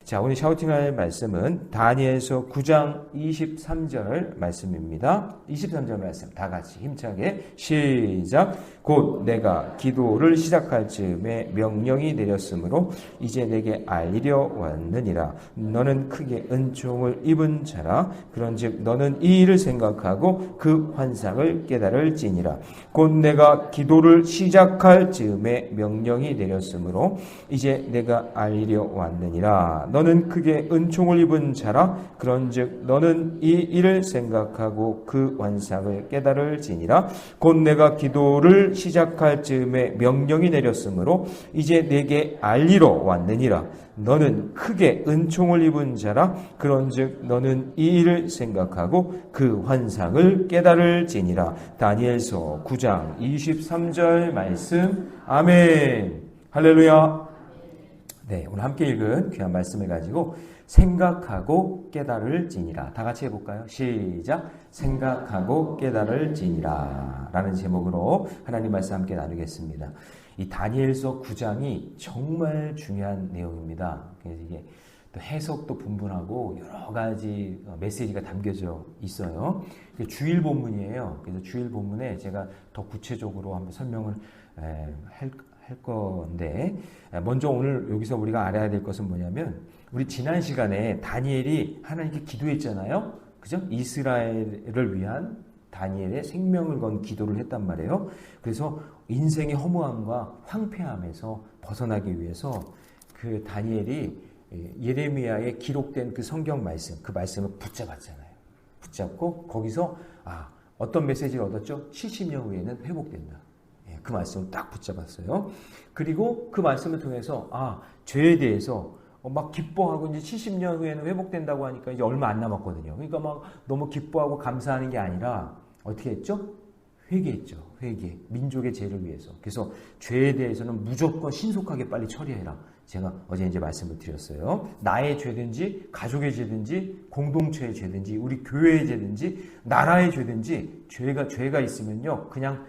자, 오늘 샤우팅할 말씀은 다니엘서 9장 23절 말씀입니다. 23절 말씀 다 같이 힘차게 시작. 곧 내가 기도를 시작할 즈음에 명령이 내렸으므로 이제 내게 알리려 왔느니라. 너는 크게 은총을 입은 자라. 그런즉 너는 이 일을 생각하고 그 환상을 깨달을지니라. 곧 내가 기도를 시작할 즈음에 명령이 내렸으므로 이제 내가 알리려 왔느니라. 너는 크게 은총을 입은 자라. 그런즉 너는 이 일을 생각하고 그 환상을 깨달을지니라. 곧 내가 기도를 시작할 즈음에 명령이 내렸으므로 이제 내게 알리러 왔느니라. 너는 크게 은총을 입은 자라. 그런즉 너는 이 일을 생각하고 그 환상을 깨달을지니라. 다니엘서 9장 23절 말씀. 아멘. 할렐루야. 네, 오늘 함께 읽은 귀한 말씀을 가지고 생각하고 깨달을지니라. 다 같이 해볼까요? 시작. 생각하고 깨달을지니라 라는 제목으로 하나님 말씀 함께 나누겠습니다. 이 다니엘서 9장이 정말 중요한 내용입니다. 그래서 이게 또 해석도 분분하고 여러 가지 메시지가 담겨져 있어요. 주일 본문이에요. 그래서 주일 본문에 제가 더 구체적으로 한번 설명을 할 건데, 먼저 오늘 여기서 우리가 알아야 될 것은 뭐냐면, 우리 지난 시간에 다니엘이 하나님께 기도했잖아요. 그죠? 이스라엘을 위한 다니엘의 생명을 건 기도를 했단 말이에요. 그래서 인생의 허무함과 황폐함에서 벗어나기 위해서 그 다니엘이 예레미야에 기록된 그 성경 말씀, 그 말씀을 붙잡았잖아요. 붙잡고 거기서 어떤 메시지를 얻었죠? 70년 후에는 회복된다. 그 말씀을 딱 붙잡았어요. 그리고 그 말씀을 통해서 죄에 대해서 막 기뻐하고 이제 70년 후에는 회복된다고 하니까 이제 얼마 안 남았거든요. 그러니까 막 너무 기뻐하고 감사하는 게 아니라 어떻게 했죠? 회개했죠. 회개. 민족의 죄를 위해서. 그래서 죄에 대해서는 무조건 신속하게 빨리 처리해라. 제가 어제 이제 말씀을 드렸어요. 나의 죄든지 가족의 죄든지 공동체의 죄든지 우리 교회의 죄든지 나라의 죄든지 죄가 있으면요. 그냥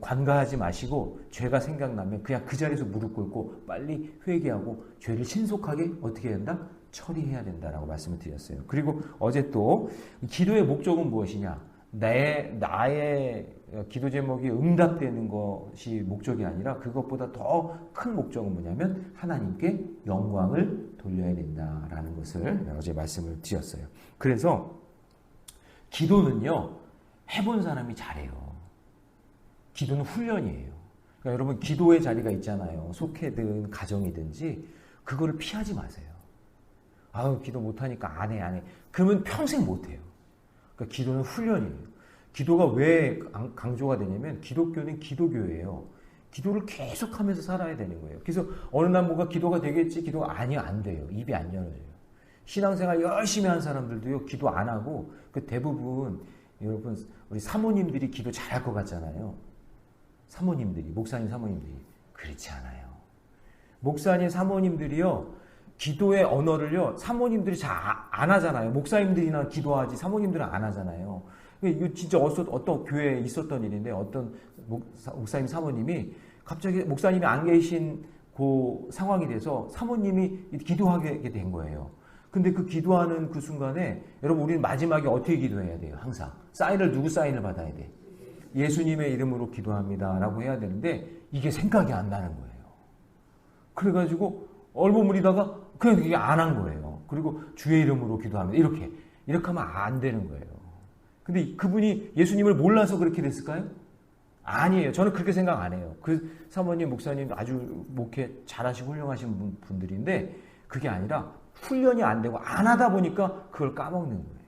관가하지 마시고 죄가 생각나면 그냥 그 자리에서 무릎 꿇고 빨리 회개하고 죄를 신속하게 어떻게 해야 된다? 처리해야 된다라고 말씀을 드렸어요. 그리고 어제 또 기도의 목적은 무엇이냐? 나의 기도 제목이 응답되는 것이 목적이 아니라 그것보다 더 큰 목적은 뭐냐면 하나님께 영광을 돌려야 된다라는 것을 어제 말씀을 드렸어요. 그래서 기도는요. 해본 사람이 잘해요. 기도는 훈련이에요. 그러니까 여러분 기도의 자리가 있잖아요. 속회든 가정이든지 그거를 피하지 마세요. 기도 못하니까 안 해. 그러면 평생 못해요. 그러니까 기도는 훈련이에요. 기도가 왜 강조가 되냐면 기독교는 기도교예요. 기도를 계속하면서 살아야 되는 거예요. 그래서 어느 날 뭐가 기도가 되겠지? 기도가 안 돼요. 입이 안 열어져요. 신앙생활 열심히 한 사람들도요. 기도 안 하고 그 대부분 여러분 우리 사모님들이 기도 잘할 것 같잖아요. 목사님 사모님들이 그렇지 않아요. 목사님 사모님들이요. 기도의 언어를요. 사모님들이 잘 안 하잖아요. 목사님들이나 기도하지 사모님들은 안 하잖아요. 이거 진짜 어떤 교회에 있었던 일인데 어떤 목사님 사모님이 갑자기 목사님이 안 계신 그 상황이 돼서 사모님이 기도하게 된 거예요. 근데 그 기도하는 그 순간에 여러분 우리는 마지막에 어떻게 기도해야 돼요? 항상 누구 사인을 받아야 돼? 예수님의 이름으로 기도합니다 라고 해야 되는데 이게 생각이 안 나는 거예요. 그래가지고 얼버무리다가 그냥 이게 안 한 거예요. 그리고 주의 이름으로 기도합니다. 이렇게 하면 안 되는 거예요. 근데 그분이 예수님을 몰라서 그렇게 됐을까요? 아니에요. 저는 그렇게 생각 안 해요. 그 사모님, 목사님 아주 목회 잘하시고 훌륭하신 분들인데 그게 아니라 훈련이 안 되고 안 하다 보니까 그걸 까먹는 거예요.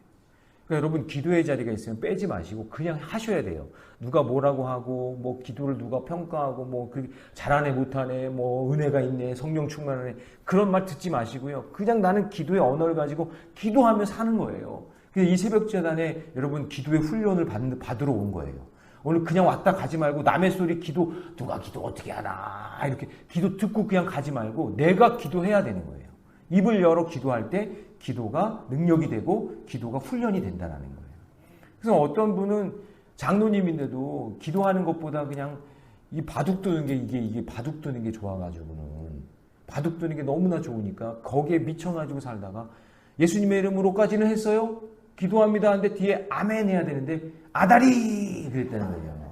그러니까 여러분 기도의 자리가 있으면 빼지 마시고 그냥 하셔야 돼요. 누가 뭐라고 하고 뭐 기도를 누가 평가하고 뭐 잘하네 못하네 뭐 은혜가 있네 성령 충만하네 그런 말 듣지 마시고요. 그냥 나는 기도의 언어를 가지고 기도하며 사는 거예요. 이 새벽재단에 여러분 기도의 훈련을 받으러 온 거예요. 오늘 그냥 왔다 가지 말고 남의 소리 누가 기도 어떻게 하나 이렇게 기도 듣고 그냥 가지 말고 내가 기도해야 되는 거예요. 입을 열어 기도할 때 기도가 능력이 되고 기도가 훈련이 된다는 거예요. 그래서 어떤 분은 장로님인데도 기도하는 것보다 그냥 이 바둑 두는 게 이게 바둑 두는 게 좋아가지고는 바둑 두는 게 너무나 좋으니까 거기에 미쳐가지고 살다가 예수님의 이름으로까지는 했어요. 기도합니다 하는데 뒤에 아멘 해야 되는데 아다리 그랬다는 거예요.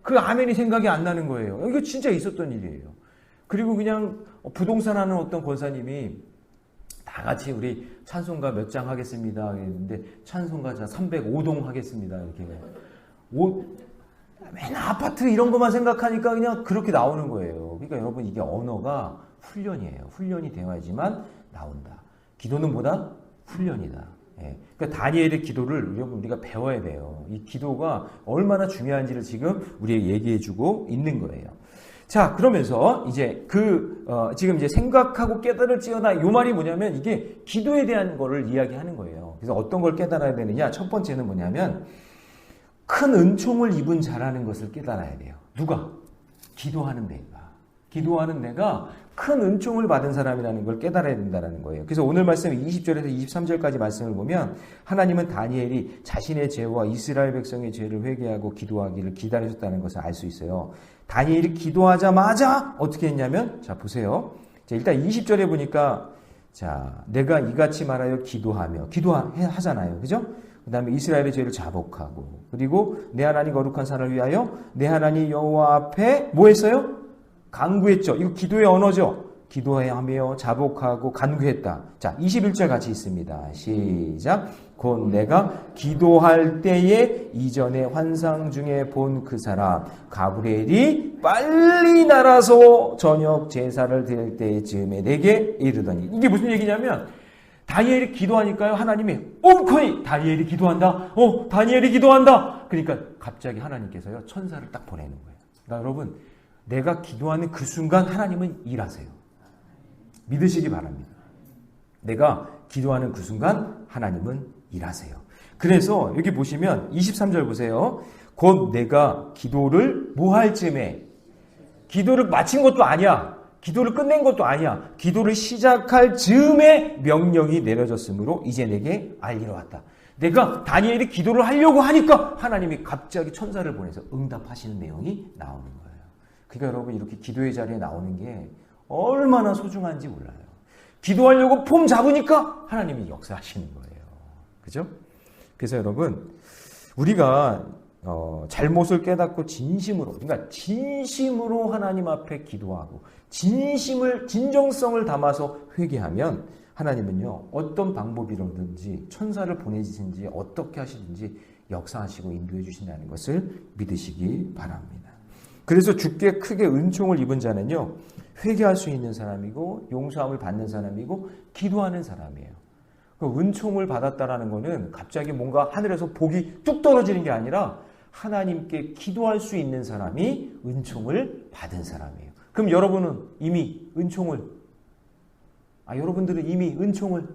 그 아멘이 생각이 안 나는 거예요. 이거 진짜 있었던 일이에요. 그리고 그냥 부동산 하는 어떤 권사님이 다 같이 우리 찬송가 몇 장 하겠습니다. 했는데 찬송가 305동 하겠습니다. 이렇게. 맨 아파트 이런 것만 생각하니까 그냥 그렇게 나오는 거예요. 그러니까 여러분 이게 언어가 훈련이에요. 훈련이 되어야지만 나온다. 기도는 뭐다? 훈련이다. 예. 그러니까 다니엘의 기도를 여러분 우리가 배워야 돼요. 이 기도가 얼마나 중요한지를 지금 우리에게 얘기해주고 있는 거예요. 자, 그러면서 이제 지금 이제 생각하고 깨달을지어다 이 말이 뭐냐면 이게 기도에 대한 거를 이야기하는 거예요. 그래서 어떤 걸 깨달아야 되느냐? 첫 번째는 뭐냐면 큰 은총을 입은 자라는 것을 깨달아야 돼요. 누가? 기도하는 내가. 기도하는 내가 큰 은총을 받은 사람이라는 걸 깨달아야 된다는 거예요. 그래서 오늘 말씀 20절에서 23절까지 말씀을 보면 하나님은 다니엘이 자신의 죄와 이스라엘 백성의 죄를 회개하고 기도하기를 기다리셨다는 것을 알 수 있어요. 다니엘이 기도하자마자 어떻게 했냐면 자 보세요. 자, 일단 20절에 보니까 자 내가 이같이 말하여 기도하잖아요. 그죠? 그 다음에 이스라엘의 죄를 자복하고 그리고 내 하나님 거룩한 산을 위하여 내 하나님 여호와 앞에 뭐 했어요? 간구했죠. 이거 기도의 언어죠. 기도하며 자복하고 간구했다. 자 21절 같이 있습니다. 시작. 곧 내가 기도할 때에 이전에 환상 중에 본 그 사람 가브리엘이 빨리 날아서 저녁 제사를 드릴 때쯤에 내게 이르더니 이게 무슨 얘기냐면 다니엘이 기도하니까요. 하나님이 옴코이 다니엘이 기도한다. 다니엘이 기도한다. 그러니까 갑자기 하나님께서요. 천사를 딱 보내는 거예요. 그러니까 여러분 내가 기도하는 그 순간 하나님은 일하세요. 믿으시기 바랍니다. 내가 기도하는 그 순간 하나님은 일하세요. 그래서 여기 보시면 23절 보세요. 곧 내가 기도를 뭐 할 즈음에 기도를 마친 것도 아니야. 기도를 끝낸 것도 아니야. 기도를 시작할 즈음에 명령이 내려졌으므로 이제 내게 알리러 왔다. 내가 다니엘이 기도를 하려고 하니까 하나님이 갑자기 천사를 보내서 응답하시는 내용이 나오는 거예요. 그러니까 여러분 이렇게 기도의 자리에 나오는 게 얼마나 소중한지 몰라요. 기도하려고 폼 잡으니까 하나님이 역사하시는 거예요. 그죠? 그래서 여러분 우리가 잘못을 깨닫고 진심으로 하나님 앞에 기도하고 진정성을 담아서 회개하면 하나님은요 어떤 방법이라든지 천사를 보내시든지 어떻게 하시든지 역사하시고 인도해 주신다는 것을 믿으시기 바랍니다. 그래서 주께 크게 은총을 입은 자는요 회개할 수 있는 사람이고 용서함을 받는 사람이고 기도하는 사람이에요. 그 은총을 받았다라는 것은 갑자기 뭔가 하늘에서 복이 뚝 떨어지는 게 아니라 하나님께 기도할 수 있는 사람이 은총을 받은 사람이에요. 그럼 여러분은 이미 여러분들은 이미 은총을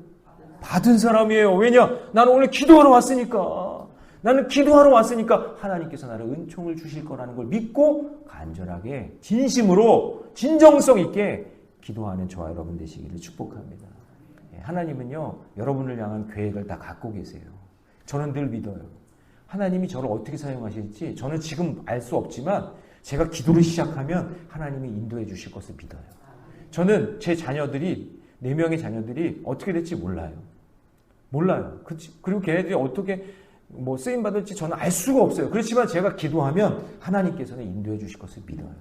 받은 사람이에요. 왜냐? 나는 오늘 기도하러 왔으니까. 나는 기도하러 왔으니까 하나님께서 나를 은총을 주실 거라는 걸 믿고 간절하게 진심으로 진정성 있게 기도하는 저와 여러분 되시기를 축복합니다. 하나님은요 여러분을 향한 계획을 다 갖고 계세요. 저는 늘 믿어요. 하나님이 저를 어떻게 사용하실지 저는 지금 알 수 없지만 제가 기도를 시작하면 하나님이 인도해 주실 것을 믿어요. 저는 제 자녀들이 4명의 자녀들이 어떻게 될지 몰라요. 그리고 걔네들이 어떻게 쓰임 받을지 저는 알 수가 없어요. 그렇지만 제가 기도하면 하나님께서는 인도해 주실 것을 믿어요.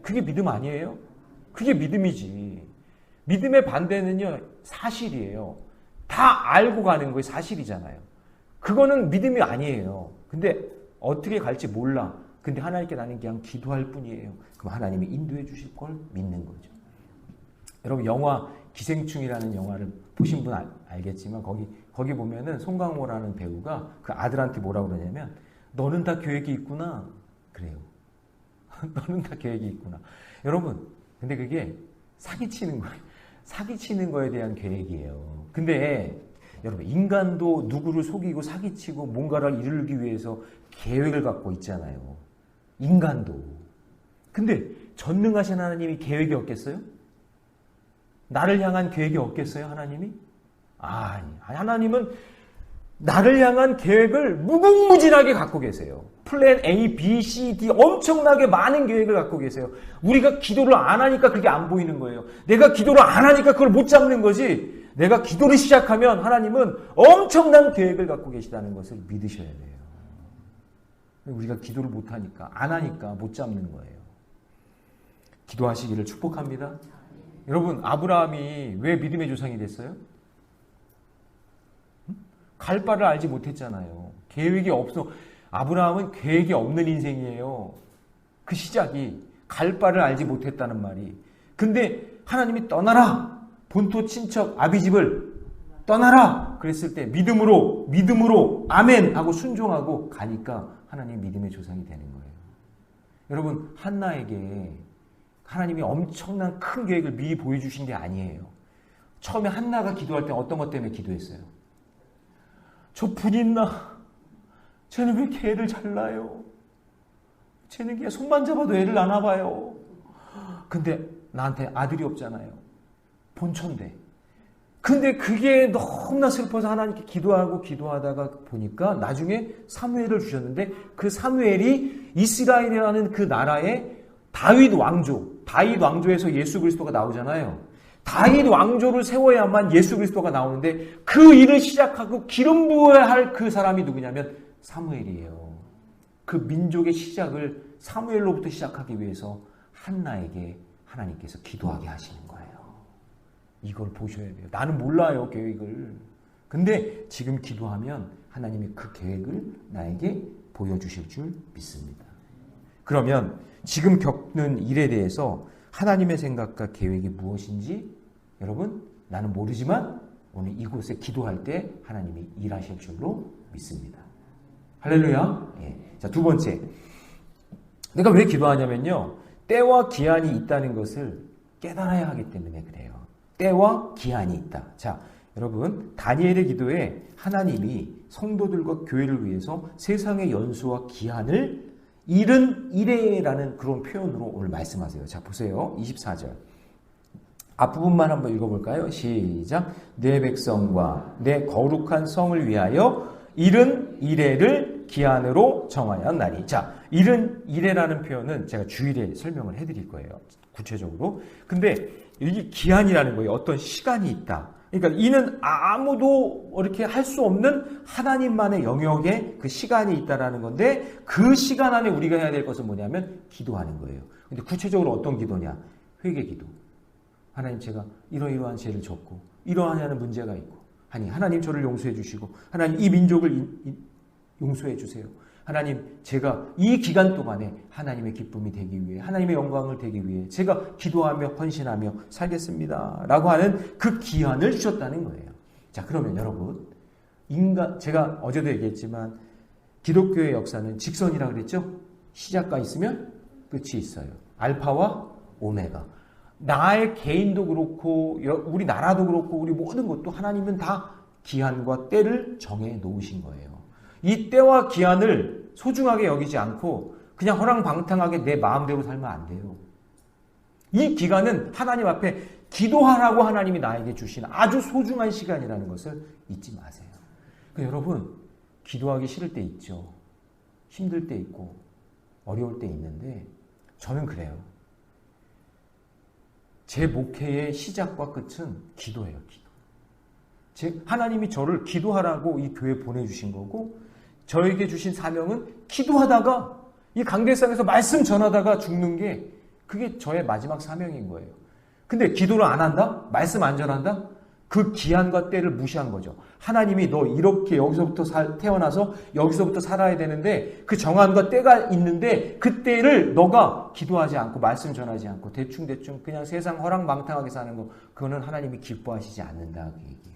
그게 믿음 아니에요? 그게 믿음이지. 믿음의 반대는요 사실이에요. 다 알고 가는 거예요. 사실이잖아요. 그거는 믿음이 아니에요. 근데 어떻게 갈지 몰라. 근데 하나님께 나는 그냥 기도할 뿐이에요. 그럼 하나님이 인도해 주실 걸 믿는 거죠. 여러분 영화 기생충이라는 영화를 보신 분 알겠지만 거기 보면은 송강호라는 배우가 그 아들한테 뭐라고 그러냐면 너는 다 계획이 있구나. 그래요. 너는 다 계획이 있구나. 여러분 근데 그게 사기치는 거예요. 사기치는 거에 대한 계획이에요. 근데 여러분 인간도 누구를 속이고 사기치고 뭔가를 이루기 위해서 계획을 갖고 있잖아요. 인간도. 근데 전능하신 하나님이 계획이 없겠어요? 나를 향한 계획이 없겠어요? 하나님이? 아니. 하나님은 나를 향한 계획을 무궁무진하게 갖고 계세요. 플랜 A, B, C, D 엄청나게 많은 계획을 갖고 계세요. 우리가 기도를 안 하니까 그게 안 보이는 거예요. 내가 기도를 안 하니까 그걸 못 잡는 거지. 내가 기도를 시작하면 하나님은 엄청난 계획을 갖고 계시다는 것을 믿으셔야 돼요. 우리가 기도를 못 하니까, 안 하니까 못 잡는 거예요. 기도하시기를 축복합니다. 여러분, 아브라함이 왜 믿음의 조상이 됐어요? 갈 바를 알지 못했잖아요. 계획이 없어. 아브라함은 계획이 없는 인생이에요. 그 시작이 갈 바를 알지 못했다는 말이. 근데 하나님이 떠나라. 본토 친척 아비집을 떠나라. 그랬을 때 믿음으로 아멘 하고 순종하고 가니까 하나님 믿음의 조상이 되는 거예요. 여러분, 한나에게 하나님이 엄청난 큰 계획을 미리 보여주신 게 아니에요. 처음에 한나가 기도할 때 어떤 것 때문에 기도했어요? 저 분있나? 쟤는 왜 이렇게 애를 잘 낳아요? 쟤는 그냥 손만 잡아도 애를 낳나 봐요. 근데 나한테 아들이 없잖아요. 본처인데. 근데 그게 너무나 슬퍼서 하나님께 기도하다가 보니까 나중에 사무엘을 주셨는데 그 사무엘이 이스라엘이라는 그 나라의 다윗 왕조에서 예수 그리스도가 나오잖아요. 다윗 왕조를 세워야만 예수 그리스도가 나오는데 그 일을 시작하고 기름 부어야 할 그 사람이 누구냐면 사무엘이에요. 그 민족의 시작을 사무엘로부터 시작하기 위해서 한나에게 하나님께서 기도하게 하시는 거예요. 이걸 보셔야 돼요. 나는 몰라요, 계획을. 근데 지금 기도하면 하나님이 그 계획을 나에게 보여주실 줄 믿습니다. 그러면 지금 겪는 일에 대해서 하나님의 생각과 계획이 무엇인지 여러분, 나는 모르지만 오늘 이곳에 기도할 때 하나님이 일하실 줄로 믿습니다. 할렐루야. 예. 자, 두 번째. 내가 왜 기도하냐면요. 때와 기한이 있다는 것을 깨달아야 하기 때문에 그래요. 때와 기한이 있다. 자, 여러분, 다니엘의 기도에 하나님이 성도들과 교회를 위해서 세상의 연수와 기한을 이른 이래라는 그런 표현으로 오늘 말씀하세요. 자, 보세요. 24절. 앞부분만 한번 읽어볼까요? 시작. 내 백성과 내 거룩한 성을 위하여 이른 이래를 기한으로 정하였나니. 자, 이른 이래라는 표현은 제가 주일에 설명을 해드릴 거예요. 구체적으로. 근데 이게 기한이라는 거예요. 어떤 시간이 있다. 그러니까 이는 아무도 이렇게 할 수 없는 하나님만의 영역에 그 시간이 있다라는 건데 그 시간 안에 우리가 해야 될 것은 뭐냐면 기도하는 거예요. 근데 구체적으로 어떤 기도냐? 회개 기도. 하나님, 제가 이러이러한 죄를 졌고 이러하냐는 문제가 있고 하나님 저를 용서해 주시고 하나님 이 민족을 용서해 주세요. 하나님, 제가 이 기간 동안에 하나님의 기쁨이 되기 위해 하나님의 영광을 되기 위해 제가 기도하며 헌신하며 살겠습니다 라고 하는 그 기한을 주셨다는 거예요. 자, 그러면 여러분, 제가 어제도 얘기했지만 기독교의 역사는 직선이라 그랬죠? 시작과 있으면 끝이 있어요. 알파와 오메가. 나의 개인도 그렇고 우리 나라도 그렇고 우리 모든 것도 하나님은 다 기한과 때를 정해 놓으신 거예요. 이 때와 기한을 소중하게 여기지 않고 그냥 허랑방탕하게 내 마음대로 살면 안 돼요. 이 기간은 하나님 앞에 기도하라고 하나님이 나에게 주신 아주 소중한 시간이라는 것을 잊지 마세요. 그러니까 여러분, 기도하기 싫을 때 있죠. 힘들 때 있고 어려울 때 있는데 저는 그래요. 제 목회의 시작과 끝은 기도예요. 기도. 하나님이 저를 기도하라고 이 교회에 보내주신 거고 저에게 주신 사명은 기도하다가 이 강대상에서 말씀 전하다가 죽는 게 그게 저의 마지막 사명인 거예요. 근데 기도를 안 한다? 말씀 안 전한다? 그 기한과 때를 무시한 거죠. 하나님이 너 이렇게 여기서부터 태어나서 여기서부터 살아야 되는데 그 정한과 때가 있는데 그 때를 너가 기도하지 않고 말씀 전하지 않고 대충 그냥 세상 허랑방탕하게 사는 거, 그거는 하나님이 기뻐하시지 않는다 그 얘기예요.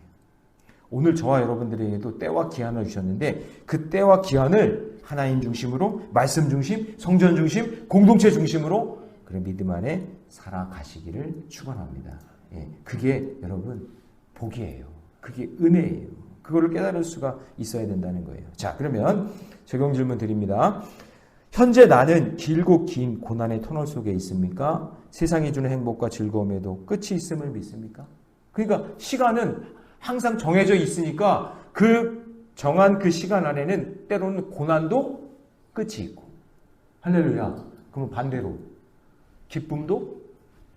오늘 저와 여러분들에게도 때와 기한을 주셨는데 그 때와 기한을 하나님 중심으로, 말씀 중심, 성전 중심, 공동체 중심으로 그런 믿음 안에 살아가시기를 축원합니다. 예, 그게 여러분 복이에요. 그게 은혜예요. 그거를 깨달을 수가 있어야 된다는 거예요. 자, 그러면 적용 질문 드립니다. 현재 나는 길고 긴 고난의 터널 속에 있습니까? 세상이 주는 행복과 즐거움에도 끝이 있음을 믿습니까? 그러니까 시간은 항상 정해져 있으니까 그 정한 그 시간 안에는 때로는 고난도 끝이 있고, 할렐루야. 그러면 반대로 기쁨도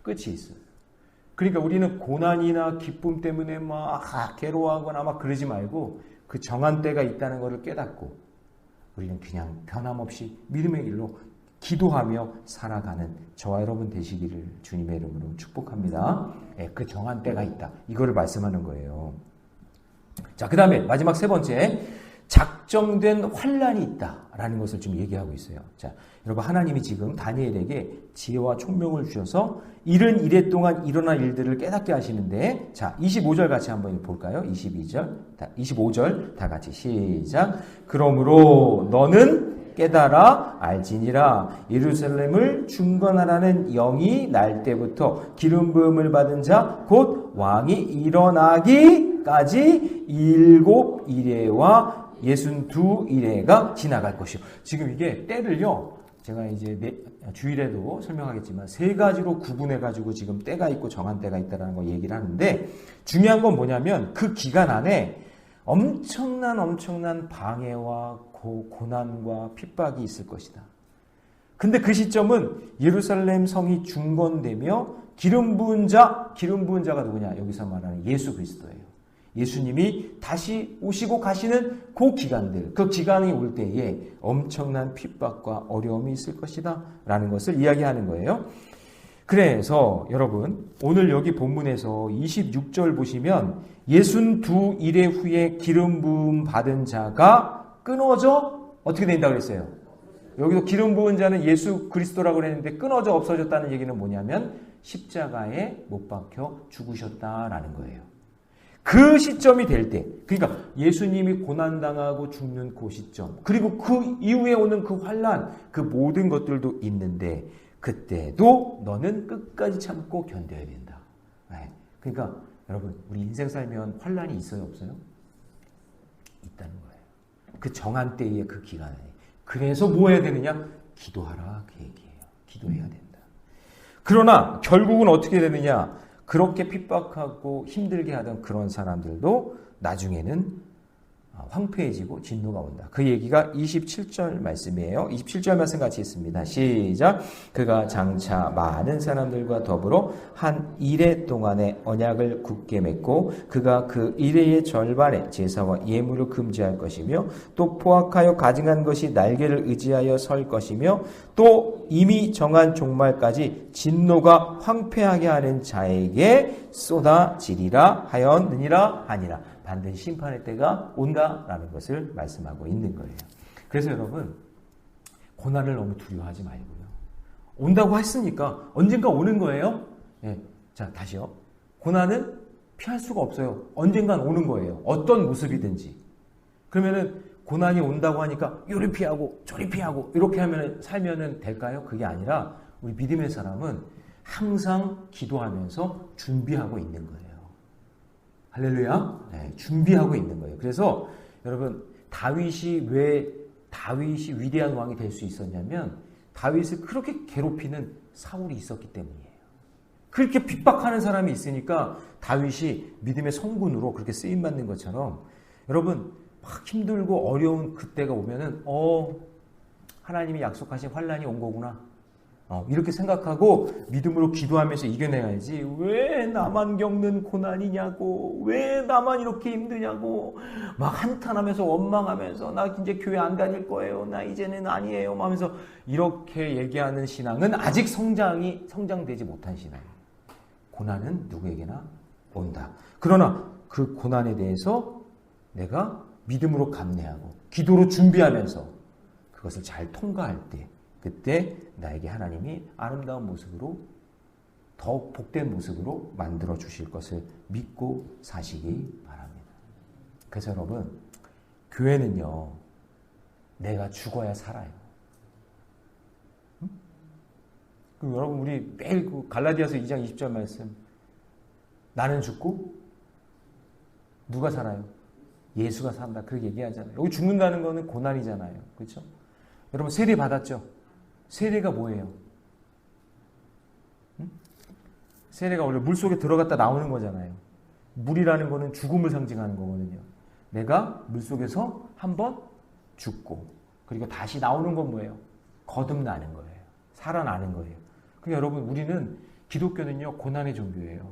끝이 있어요. 그러니까 우리는 고난이나 기쁨 때문에 막 괴로워하거나 막 그러지 말고 그 정한 때가 있다는 것을 깨닫고 우리는 그냥 변함없이 믿음의 길로 기도하며 살아가는 저와 여러분 되시기를 주님의 이름으로 축복합니다. 그 정한 때가 있다. 이거를 말씀하는 거예요. 자, 그 다음에 마지막 세 번째, 작정된 환란이 있다라는 것을 좀 얘기하고 있어요. 자, 여러분 하나님이 지금 다니엘에게 지혜와 총명을 주셔서 이른 이래 동안 일어날 일들을 깨닫게 하시는데, 자, 25절 같이 한번 볼까요? 25절 다 같이 시작. 그러므로 너는 깨달아 알지니라. 예루살렘을 중건하라는 영이 날 때부터 기름 부음을 받은 자 곧 왕이 일어나기까지 7 이레와 62 이레가 지나갈 것이요. 지금 이게 때를요, 제가 이제 주일에도 설명하겠지만 세 가지로 구분해가지고 지금 때가 있고 정한 때가 있다는 거 얘기를 하는데, 중요한 건 뭐냐면 그 기간 안에 엄청난 방해와 고난과 핍박이 있을 것이다. 근데 그 시점은 예루살렘 성이 중건되며 기름 부은 자가 누구냐? 여기서 말하는 예수 그리스도예요. 예수님이 다시 오시고 가시는 그 기간들, 그 기간이 올 때에 엄청난 핍박과 어려움이 있을 것이다 라는 것을 이야기하는 거예요. 그래서 여러분 오늘 여기 본문에서 26절 보시면 62 이레 후에 기름 부음 받은 자가 끊어져 어떻게 된다 그랬어요? 여기서 기름 부은 자는 예수 그리스도라고 그랬는데 끊어져 없어졌다는 얘기는 뭐냐면 십자가에 못 박혀 죽으셨다라는 거예요. 그 시점이 될 때, 그러니까 예수님이 고난당하고 죽는 그 시점, 그리고 그 이후에 오는 그 환난, 그 모든 것들도 있는데 그때도 너는 끝까지 참고 견뎌야 된다. 그러니까 여러분 우리 인생 살면 환난이 있어요 없어요? 있다는 거예요. 그 정한 때의 그 기간에. 그래서 뭐 해야 되느냐? 기도하라 그 얘기예요. 기도해야 된다. 그러나 결국은 어떻게 되느냐? 그렇게 핍박하고 힘들게 하던 그런 사람들도 나중에는 황폐해지고 진노가 온다. 그 얘기가 27절 말씀이에요. 27절 말씀 같이 있습니다. 시작. 그가 장차 많은 사람들과 더불어 한 이레 동안의 언약을 굳게 맺고 그가 그 이레의 절반에 제사와 예물을 금지할 것이며 또 포악하여 가증한 것이 날개를 의지하여 설 것이며 또 이미 정한 종말까지 진노가 황폐하게 하는 자에게 쏟아지리라 하였느니라 하니라. 반드시 심판의 때가 온다라는 것을 말씀하고 있는 거예요. 그래서 여러분 고난을 너무 두려워하지 말고요. 온다고 했으니까 언젠가 오는 거예요. 자, 다시요. 고난은 피할 수가 없어요. 언젠간 오는 거예요. 어떤 모습이든지. 그러면은 고난이 온다고 하니까 요리 피하고 저리 피하고 이렇게 하면 살면은 될까요? 그게 아니라 우리 믿음의 사람은 항상 기도하면서 준비하고 있는 거예요. 할렐루야. 준비하고 있는 거예요. 그래서 여러분 다윗이 왜 다윗이 위대한 왕이 될 수 있었냐면 다윗을 그렇게 괴롭히는 사울이 있었기 때문이에요. 그렇게 핍박하는 사람이 있으니까 다윗이 믿음의 성군으로 그렇게 쓰임받는 것처럼 여러분 막 힘들고 어려운 그때가 오면은 하나님이 약속하신 환란이 온 거구나. 이렇게 생각하고 믿음으로 기도하면서 이겨내야지. 왜 나만 겪는 고난이냐고, 왜 나만 이렇게 힘드냐고 막 한탄하면서 원망하면서 나 이제 교회 안 다닐 거예요, 나 이제는 아니에요 하면서 이렇게 얘기하는 신앙은 아직 성장되지 못한 신앙이에요. 고난은 누구에게나 온다. 그러나 그 고난에 대해서 내가 믿음으로 감내하고 기도로 준비하면서 그것을 잘 통과할 때 그때 나에게 하나님이 아름다운 모습으로 더욱 복된 모습으로 만들어 주실 것을 믿고 사시기 바랍니다. 그래서 여러분 교회는요 내가 죽어야 살아요. 여러분 우리 매일 갈라디아서 2장 20절 말씀 나는 죽고 누가 살아요? 예수가 산다. 그렇게 얘기하잖아요. 여기 죽는다는 거는 고난이잖아요. 그렇죠? 여러분 세례 받았죠? 세례가 뭐예요? 세례가 원래 물속에 들어갔다 나오는 거잖아요. 물이라는 거는 죽음을 상징하는 거거든요. 내가 물속에서 한번 죽고 그리고 다시 나오는 건 뭐예요? 거듭나는 거예요. 살아나는 거예요. 그러니까 여러분 우리는 기독교는요 고난의 종교예요.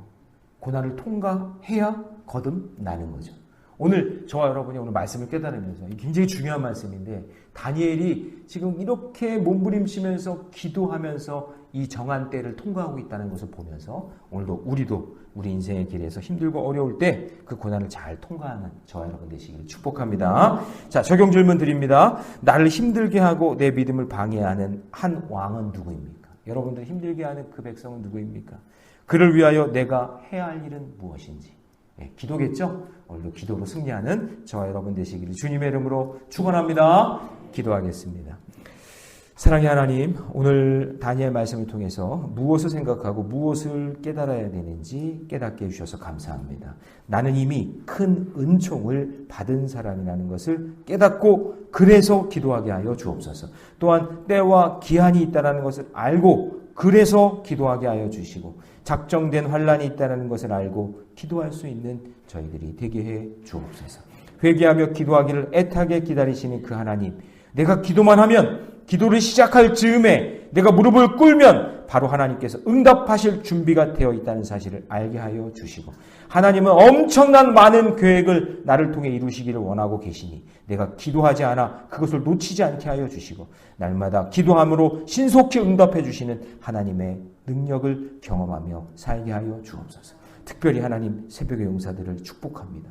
고난을 통과해야 거듭나는 거죠. 오늘 저와 여러분이 오늘 말씀을 깨달으면서 굉장히 중요한 말씀인데 다니엘이 지금 이렇게 몸부림치면서 기도하면서 이 정한 때를 통과하고 있다는 것을 보면서 오늘도 우리도 우리 인생의 길에서 힘들고 어려울 때 그 고난을 잘 통과하는 저와 여러분 되시기를 축복합니다. 자, 적용 질문 드립니다. 나를 힘들게 하고 내 믿음을 방해하는 한 왕은 누구입니까? 여러분들 힘들게 하는 그 백성은 누구입니까? 그를 위하여 내가 해야 할 일은 무엇인지. 예, 기도겠죠? 오늘도 기도로 승리하는 저와 여러분 되시기를 주님의 이름으로 축원합니다. 기도하겠습니다. 사랑의 하나님, 오늘 다니엘 말씀을 통해서 무엇을 생각하고 무엇을 깨달아야 되는지 깨닫게 해주셔서 감사합니다. 나는 이미 큰 은총을 받은 사람이라는 것을 깨닫고 그래서 기도하게 하여 주옵소서. 또한 때와 기한이 있다는 것을 알고 그래서 기도하게 하여 주시고 작정된 환란이 있다는 것을 알고 기도할 수 있는 저희들이 되게 해 주옵소서. 회개하며 기도하기를 애타게 기다리시는 그 하나님, 내가 기도만 하면 기도를 시작할 즈음에 내가 무릎을 꿇으면 바로 하나님께서 응답하실 준비가 되어 있다는 사실을 알게 하여 주시고 하나님은 엄청난 많은 계획을 나를 통해 이루시기를 원하고 계시니 내가 기도하지 않아 그것을 놓치지 않게 하여 주시고 날마다 기도함으로 신속히 응답해 주시는 하나님의 능력을 경험하며 살게 하여 주옵소서. 특별히 하나님 새벽의 용사들을 축복합니다.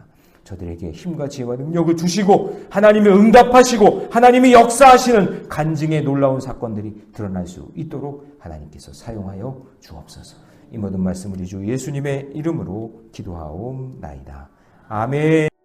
저들에게 힘과 지혜와 능력을 주시고 하나님이 응답하시고 하나님이 역사하시는 간증의 놀라운 사건들이 드러날 수 있도록 하나님께서 사용하여 주옵소서. 이 모든 말씀 우리 주 예수님의 이름으로 기도하옵나이다. 아멘.